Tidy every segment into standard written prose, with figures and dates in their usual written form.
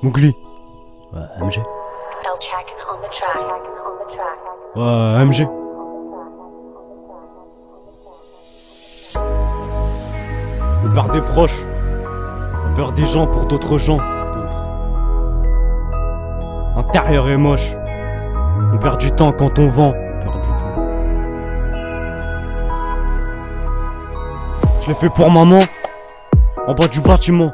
Mowgli. Ouais, MG. Ouais, MG. On perd des proches. On perd des gens pour d'autres gens. L'intérieur est moche. On perd du temps quand on vend. Je l'ai fait pour maman, en bas du bâtiment.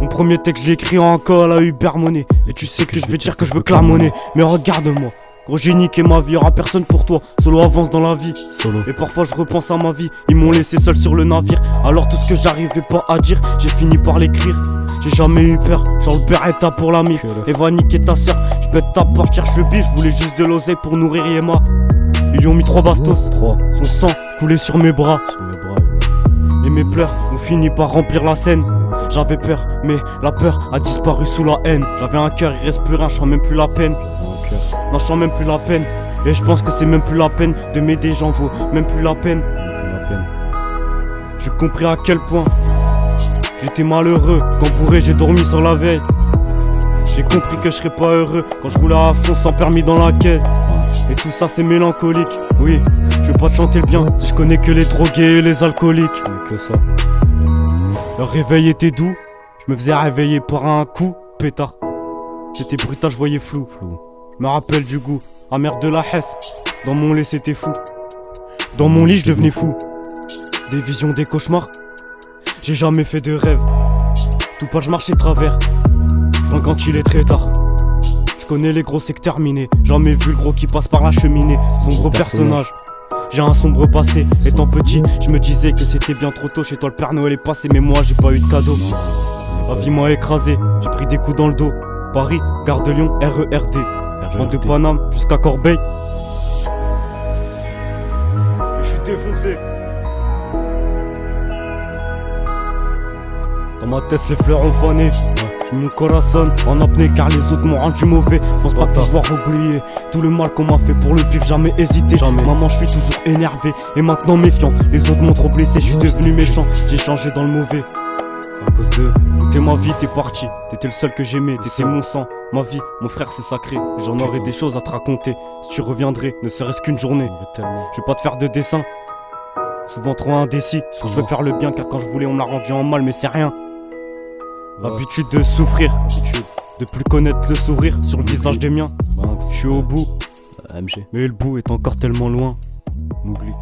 Mon premier texte, je l'ai écrit en col à Hubert Monet. Et tu sais que je vais dire que je veux clamonner. Mais regarde-moi, gros j'ai niqué ma vie, y'aura personne pour toi. Solo avance dans la vie. Solo. Et parfois je repense à ma vie. Ils m'ont laissé seul sur le navire. Alors tout ce que j'arrivais pas à dire, j'ai fini par l'écrire. J'ai jamais eu peur, genre le Beretta pour la mif. Et va niquer ta soeur, je pète ta porte, cherche le bif. Je voulais juste de l'oseille pour nourrir Yema. Ils lui ont mis 3 bastos. Son sang coulait sur mes bras. Et mes pleurs ont fini par remplir la scène. J'avais peur, mais la peur a disparu sous la haine. J'avais un cœur, il reste plus rien, je sens même plus la peine. Non, je sens même plus la peine. Et je pense que c'est même plus la peine de m'aider, j'en vaux même plus la peine. J'ai compris à quel point j'étais malheureux. Quand bourré, j'ai dormi sur la veille. J'ai compris que je serais pas heureux quand je roulais à fond sans permis dans la caisse. Et tout ça c'est mélancolique, oui. Je veux pas te chanter le bien si je connais que les drogués et les alcooliques. Mais que ça. Leur réveil était doux, je me faisais réveiller par un coup pétard. C'était brutal, je voyais flou. Je me rappelle du goût amer de la hesse. Dans mon lit c'était fou. Dans mon lit je devenais fou. Des visions, des cauchemars. J'ai jamais fait de rêve. Tout pas je marchais travers. Je prends quand il est très tard. Je connais les gros c'est que terminé. Jamais vu le gros qui passe par la cheminée. Sombre personnage. J'ai un sombre passé, étant petit, je me disais que c'était bien trop tôt. Chez toi le Père Noël est passé, mais moi j'ai pas eu de cadeau. La vie m'a écrasé, j'ai pris des coups dans le dos. Paris, Gare de Lyon, RERD. Je rentre de Paname jusqu'à Corbeil. Et je suis défoncé. Dans ma tête les fleurs ont fané. J'ai mon corazon en apnée car les autres m'ont rendu mauvais. Je pense pas pouvoir oublier tout le mal qu'on m'a fait pour le pif, jamais hésité. Maman je suis toujours énervé et maintenant méfiant. Les autres m'ont trop blessé, je suis devenu méchant. J'ai changé dans le mauvais. À cause de t'es ma vie, t'es parti. T'étais le seul que j'aimais, t'étais mon sang. Ma vie, mon frère c'est sacré. J'en aurais des choses à te raconter. Si tu reviendrais, ne serait-ce qu'une journée. Je vais pas te faire de dessin. Souvent trop indécis. Je veux faire le bien car quand je voulais on me l'a rendu en mal, mais c'est rien. L'habitude de souffrir, de plus connaître le sourire sur le visage des miens. Je suis au bout, MG. mais le bout est encore tellement loin. Mowgli.